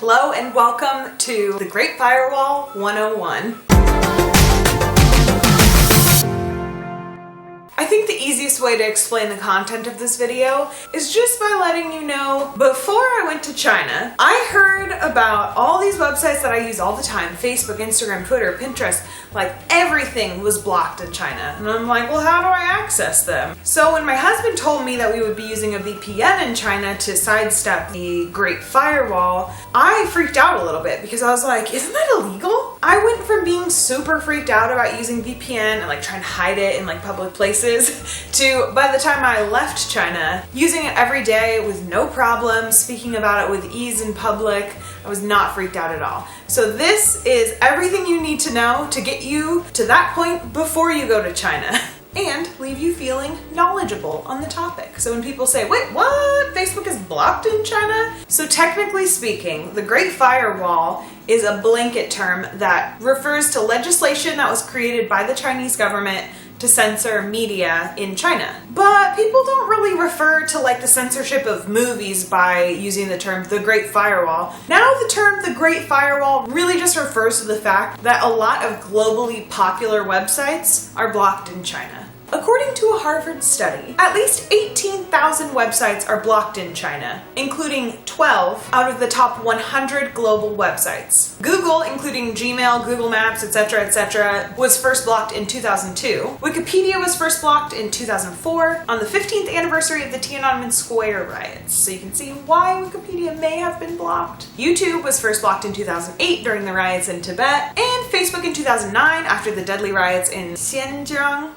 Hello and welcome to the Great Firewall 101. I think the easiest way to explain the content of this video is just by letting you know, before I went to China, I heard about all these websites that I use all the time, Facebook, Instagram, Twitter, Pinterest, like everything was blocked in China. And I'm like, well, how do I access them? So when my husband told me that we would be using a VPN in China to sidestep the Great Firewall, I freaked out a little bit because I was like, isn't that illegal? I went from being super freaked out about using VPN and like trying to hide it in like public places to, by the time I left China, using it every day with no problem, speaking about it with ease in public. I was not freaked out at all. So this is everything you need to know to get you to that point before you go to China and leave you feeling knowledgeable on the topic. So when people say, wait, what? Facebook is blocked in China? So technically speaking, the Great Firewall is a blanket term that refers to legislation that was created by the Chinese government to censor media in China. But people don't really refer to like the censorship of movies by using the term the Great Firewall. Now the term the Great Firewall really just refers to the fact that a lot of globally popular websites are blocked in China. According to a Harvard study, at least 18,000 websites are blocked in China, including 12 out of the top 100 global websites. Google, including Gmail, Google Maps, etc., was first blocked in 2002. Wikipedia was first blocked in 2004 on the 15th anniversary of the Tiananmen Square riots. So you can see why Wikipedia may have been blocked. YouTube was first blocked in 2008 during the riots in Tibet, and Facebook in 2009 after the deadly riots in Xinjiang.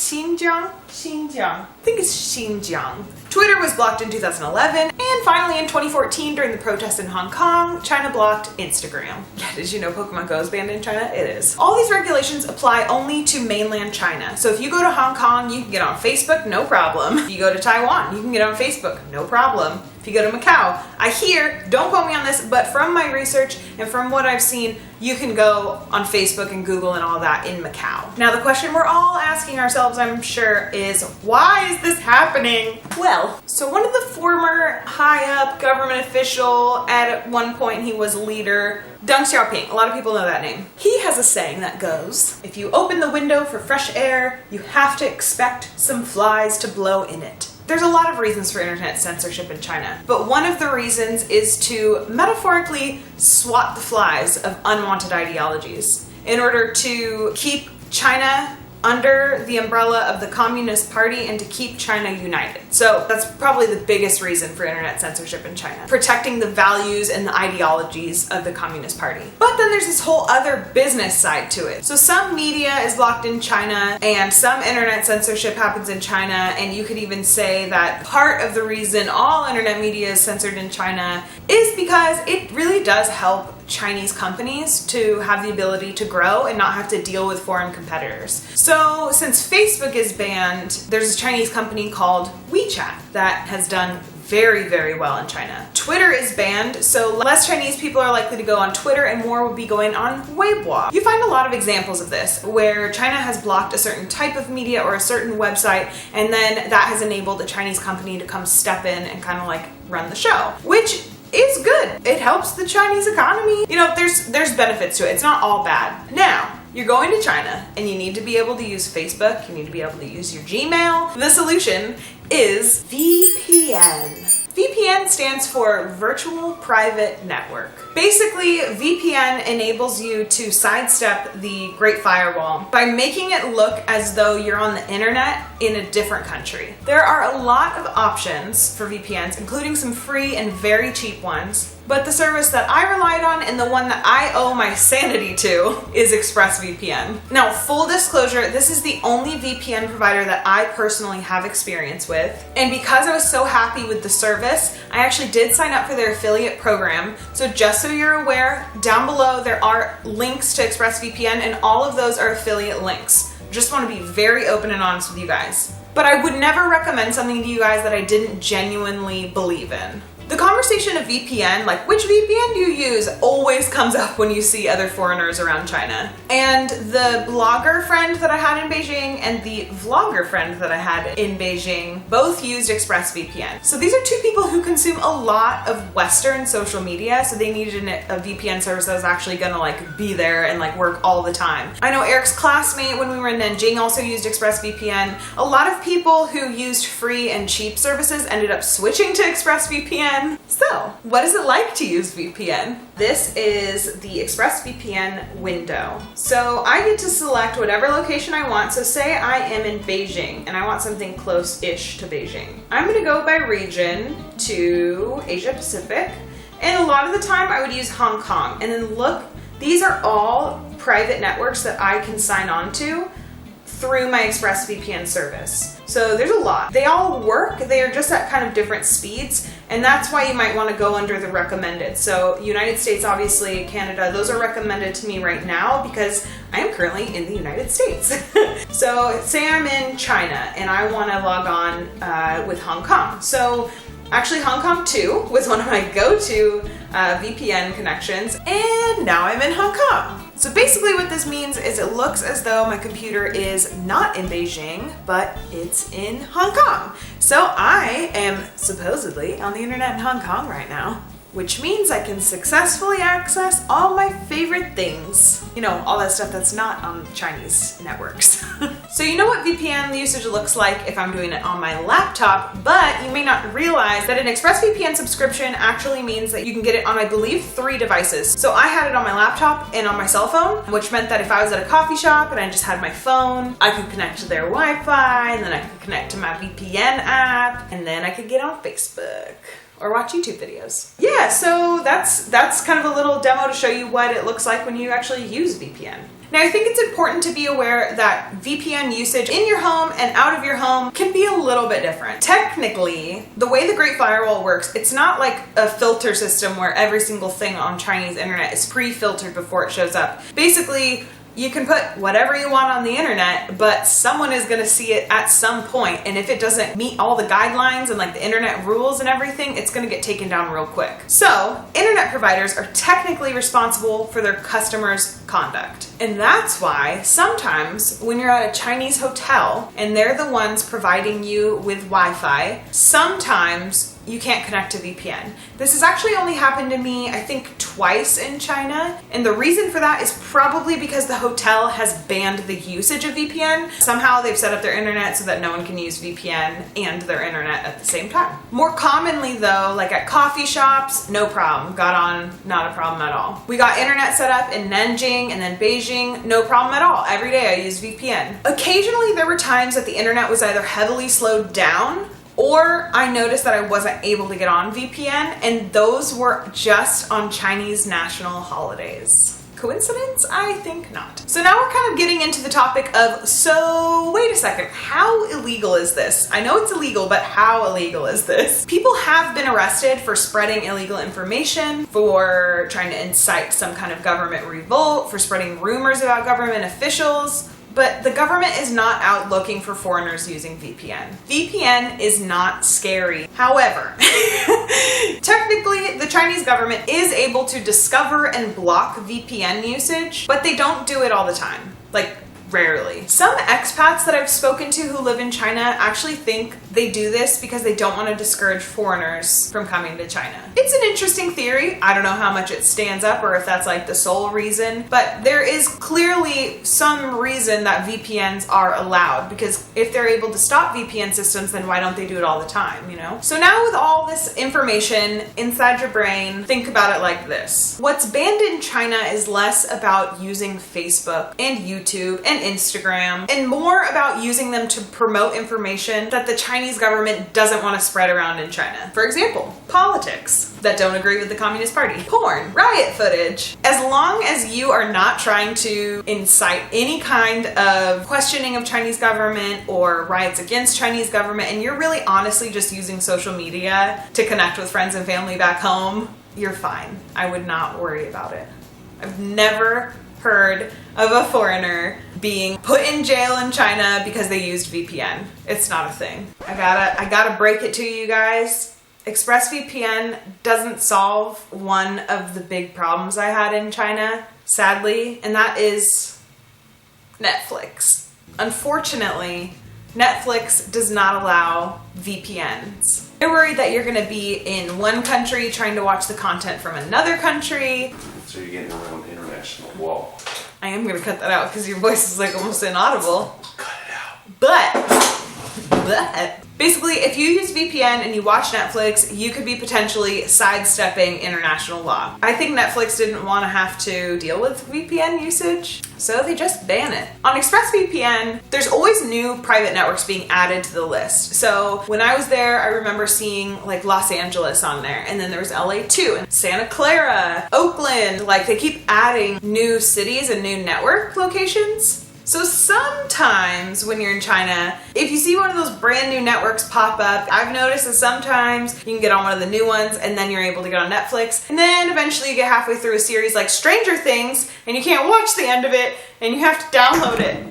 I think it's Xinjiang. Twitter was blocked in 2011, and finally in 2014 during the protests in Hong Kong, China blocked Instagram. Yeah, did you know Pokemon Go is banned in China? It is. All these regulations apply only to mainland China. So if you go to Hong Kong, you can get on Facebook, no problem. If you go to Taiwan, you can get on Facebook, no problem. If you go to Macau, I hear, don't quote me on this, but from my research and from what I've seen, you can go on Facebook and Google and all that in Macau. Now the question we're all asking ourselves, I'm sure, is why is this happening? Well, so one of the former high-up government official, at one point he was a leader, Deng Xiaoping, a lot of people know that name. He has a saying that goes, if you open the window for fresh air, you have to expect some flies to blow in it. There's a lot of reasons for internet censorship in China, but one of the reasons is to metaphorically swat the flies of unwanted ideologies in order to keep China under the umbrella of the Communist Party and to keep China united. So that's probably the biggest reason for internet censorship in China, protecting the values and the ideologies of the Communist Party. But then there's this whole other business side to it. So some media is blocked in China and some internet censorship happens in China, and you could even say that part of the reason all internet media is censored in China is because it really does help Chinese companies to have the ability to grow and not have to deal with foreign competitors. So since Facebook is banned, there's a Chinese company called WeChat that has done very, very well in China. Twitter is banned, so less Chinese people are likely to go on Twitter and more will be going on Weibo. You find a lot of examples of this where China has blocked a certain type of media or a certain website, and then that has enabled a Chinese company to come step in and kind of like run the show, which is good. It helps the Chinese economy. You know, there's benefits to it. It's not all bad. Now, you're going to China and you need to be able to use Facebook. You need to be able to use your Gmail. The solution is VPN. VPN stands for Virtual Private Network. Basically, VPN enables you to sidestep the Great Firewall by making it look as though you're on the internet in a different country. There are a lot of options for VPNs, including some free and very cheap ones, but the service that I relied on and the one that I owe my sanity to is ExpressVPN. Now, full disclosure, this is the only VPN provider that I personally have experience with, and because I was so happy with the service, I actually did sign up for their affiliate program. So just so you're aware, down below there are links to ExpressVPN, and all of those are affiliate links. Just want to be very open and honest with you guys. But I would never recommend something to you guys that I didn't genuinely believe in. The conversation of VPN, like which VPN do you use, always comes up when you see other foreigners around China. And the blogger friend that I had in Beijing and the vlogger friend that I had in Beijing both used ExpressVPN. So these are two people who consume a lot of Western social media, so they needed a VPN service that was actually gonna like be there and like work all the time. I know Eric's classmate when we were in Nanjing also used ExpressVPN. A lot of people who used free and cheap services ended up switching to ExpressVPN. So, what is it like to use VPN? This is the ExpressVPN window. So I get to select whatever location I want. So say I am in Beijing and I want something close-ish to Beijing. I'm gonna go by region to Asia Pacific. And a lot of the time I would use Hong Kong. And then look, these are all private networks that I can sign on to through my ExpressVPN service. So there's a lot. They all work, they are just at kind of different speeds, and that's why you might want to go under the recommended. So United States, obviously, Canada, those are recommended to me right now because I am currently in the United States. So say I'm in China and I want to log on with Hong Kong. So actually Hong Kong too was one of my go-to VPN connections, and now I'm in Hong Kong. So basically what this means is it looks as though my computer is not in Beijing, but it's in Hong Kong. So I am supposedly on the internet in Hong Kong right now, which means I can successfully access all my favorite things. You know, all that stuff that's not on Chinese networks. So you know what VPN usage looks like if I'm doing it on my laptop, but you may not realize that an ExpressVPN subscription actually means that you can get it on, I believe, 3 devices. So I had it on my laptop and on my cell phone, which meant that if I was at a coffee shop and I just had my phone, I could connect to their Wi-Fi, and then I could connect to my VPN app, and then I could get on Facebook or watch YouTube videos. Yeah, so that's kind of a little demo to show you what it looks like when you actually use VPN. Now, I think it's important to be aware that VPN usage in your home and out of your home can be a little bit different. Technically, the way the Great Firewall works, it's not like a filter system where every single thing on Chinese internet is pre-filtered before it shows up. Basically, you can put whatever you want on the internet, but someone is going to see it at some point, and if it doesn't meet all the guidelines and like the internet rules and everything, it's going to get taken down real quick. So internet providers are technically responsible for their customers' conduct, and that's why sometimes when you're at a Chinese hotel and they're the ones providing you with Wi-Fi, sometimes you can't connect to VPN. This has actually only happened to me, I think, twice in China. And the reason for that is probably because the hotel has banned the usage of VPN. Somehow they've set up their internet so that no one can use VPN and their internet at the same time. More commonly though, like at coffee shops, no problem. Got on, not a problem at all. We got internet set up in Nanjing and then Beijing, no problem at all. Every day I use VPN. Occasionally there were times that the internet was either heavily slowed down or I noticed that I wasn't able to get on VPN, and those were just on Chinese national holidays. Coincidence? I think not. So now we're kind of getting into the topic of, so wait a second, how illegal is this? I know it's illegal, but how illegal is this? People have been arrested for spreading illegal information, for trying to incite some kind of government revolt, for spreading rumors about government officials. But the government is not out looking for foreigners using VPN. VPN is not scary. However, technically the Chinese government is able to discover and block VPN usage, but they don't do it all the time. Like, rarely. Some expats that I've spoken to who live in China actually think they do this because they don't want to discourage foreigners from coming to China. It's an interesting theory. I don't know how much it stands up or if that's like the sole reason, but there is clearly some reason that VPNs are allowed, because if they're able to stop VPN systems, then why don't they do it all the time, you know? So now with all this information inside your brain, think about it like this. What's banned in China is less about using Facebook and YouTube and Instagram, and more about using them to promote information that the Chinese government doesn't want to spread around in China. For example, politics that don't agree with the Communist Party, porn, riot footage. As long as you are not trying to incite any kind of questioning of Chinese government or riots against Chinese government, and you're really honestly just using social media to connect with friends and family back home, you're fine. I would not worry about it. I've never heard of a foreigner being put in jail in China because they used VPN. It's not a thing. I gotta break it to you guys. ExpressVPN doesn't solve one of the big problems I had in China, sadly, and that is Netflix. Unfortunately, Netflix does not allow VPNs. You're worried that you're going to be in one country trying to watch the content from another country. So you're getting around international wall. I am going to cut that out because your voice is like almost inaudible. Cut it out. But basically, if you use VPN and you watch Netflix, you could be potentially sidestepping international law. I think Netflix didn't want to have to deal with VPN usage, so they just ban it. On ExpressVPN, there's always new private networks being added to the list. So when I was there, I remember seeing like Los Angeles on there, and then there was LA too, and Santa Clara, Oakland, like they keep adding new cities and new network locations. So sometimes when you're in China, if you see one of those brand new networks pop up, I've noticed that sometimes you can get on one of the new ones and then you're able to get on Netflix. And then eventually you get halfway through a series like Stranger Things and you can't watch the end of it and you have to download it.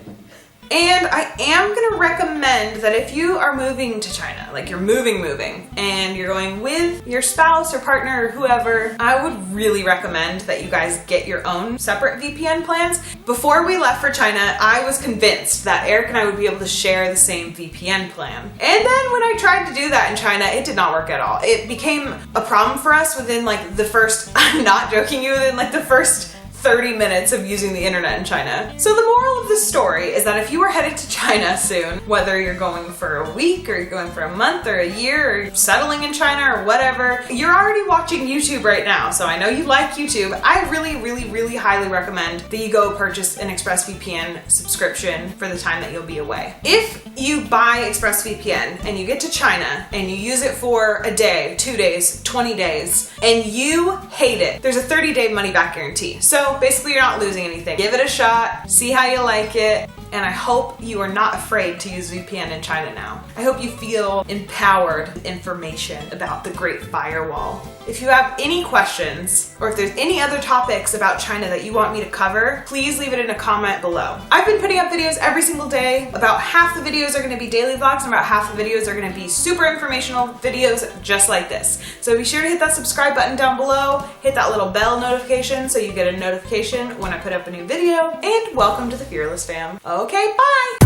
And I am going to recommend that if you are moving to China, like you're moving, and you're going with your spouse or partner or whoever, I would really recommend that you guys get your own separate VPN plans. Before we left for China, I was convinced that Eric and I would be able to share the same VPN plan. And then when I tried to do that in China, it did not work at all. It became a problem for us within like the first, I'm not joking you, within like the first 30 minutes of using the internet in China. So the moral of this story is that if you are headed to China soon, whether you're going for a week or you're going for a month or a year or you're settling in China or whatever, you're already watching YouTube right now. So I know you like YouTube. I really highly recommend that you go purchase an ExpressVPN subscription for the time that you'll be away. If you buy ExpressVPN and you get to China and you use it for a day, 2 days, 20 days, and you hate it, there's a 30-day money-back guarantee. So basically, you're not losing anything. Give it a shot, see how you like it, and I hope you are not afraid to use VPN in China now. I hope you feel empowered with information about the Great Firewall. If you have any questions, or if there's any other topics about China that you want me to cover, please leave it in a comment below. I've been putting up videos every single day. About half the videos are gonna be daily vlogs, and about half the videos are gonna be super informational videos just like this. So be sure to hit that subscribe button down below, hit that little bell notification so you get a notification when I put up a new video, and welcome to the Fearless fam. Okay, bye!